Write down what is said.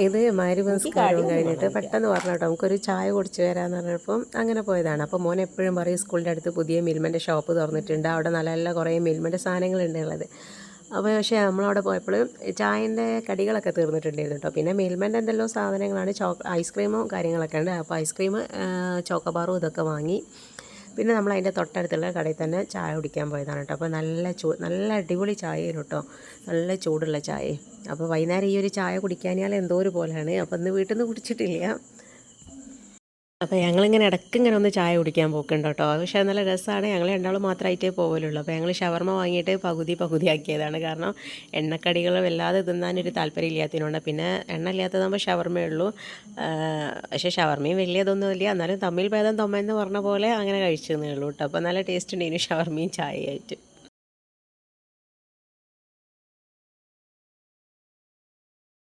ഇത് മഗ്‌രിബ് നിസ്കാരവും കഴിഞ്ഞിട്ട് പെട്ടെന്ന് പറഞ്ഞു കേട്ടോ നമുക്കൊരു ചായ കുടിച്ച് വരാമെന്ന് പറഞ്ഞപ്പം അങ്ങനെ പോയതാണ്. അപ്പോൾ മോൻ എപ്പോഴും പറയും സ്കൂളിൻ്റെ അടുത്ത് പുതിയ മിൽമൻ്റെ ഷോപ്പ് തുറന്നിട്ടുണ്ട്, അവിടെ നല്ല നല്ല കുറേ മിൽമൻ്റെ സാധനങ്ങളുണ്ട് ഉള്ളത്. അപ്പോൾ പക്ഷേ നമ്മളവിടെ പോയപ്പോൾ ചായൻ്റെ കടികളൊക്കെ തീർന്നിട്ടുണ്ടായിരുന്നു കേട്ടോ. പിന്നെ മിൽമൻ്റെ എന്തെല്ലോ സാധനങ്ങളാണ്, ഐസ്ക്രീമും കാര്യങ്ങളൊക്കെ ഉണ്ട്. അപ്പോൾ ഐസ്ക്രീം, ചോക്കോബാറും ഇതൊക്കെ വാങ്ങി. പിന്നെ നമ്മൾ അതിൻ്റെ തൊട്ടടുത്തുള്ള കടയിൽ തന്നെ ചായ കുടിക്കാൻ പോയതാണ് കേട്ടോ. അപ്പോൾ നല്ല അടിപൊളി ചായയാണ് കേട്ടോ, നല്ല ചൂടുള്ള ചായ. അപ്പോൾ വൈകുന്നേരം ഈ ഒരു ചായ കുടിക്കാനാൽ എന്തോ ഒരു പോലെയാണ്. അപ്പോൾ ഇന്ന് വീട്ടിൽ നിന്ന് കുടിച്ചിട്ടില്ല. അപ്പോൾ ഞങ്ങളിങ്ങനെ ഇടയ്ക്കിങ്ങനെ ഒന്ന് ചായ കുടിക്കാൻ പോക്കുണ്ട് കേട്ടോ. പക്ഷേ നല്ല രസമാണ്. ഞങ്ങൾ രണ്ടാളും മാത്രമായിട്ടേ പോകലുള്ളൂ. അപ്പോൾ ഞങ്ങൾ ഷവർമ്മ വാങ്ങിയിട്ട് പകുതി ആക്കിയതാണ്. കാരണം എണ്ണക്കടികൾ വല്ലാതെ തിന്നാനൊരു താല്പര്യം ഇല്ലാത്തതിനോണ്ട്. പിന്നെ എണ്ണ ഇല്ലാത്തതാകുമ്പോൾ ഷവർമ്മയേ ഉള്ളൂ. പക്ഷേ ഷവർമ്മയും വലിയതൊന്നുമില്ല, എന്നാലും തമ്മിൽ ഭേദം തൊമ്മ എന്ന് പറഞ്ഞ പോലെ അങ്ങനെ കഴിച്ചെന്നേ ഉള്ളൂ കേട്ടോ. അപ്പോൾ നല്ല ടേസ്റ്റ് ഉണ്ടായിരുന്നു ഷവർമ്മയും ചായയായിട്ട്.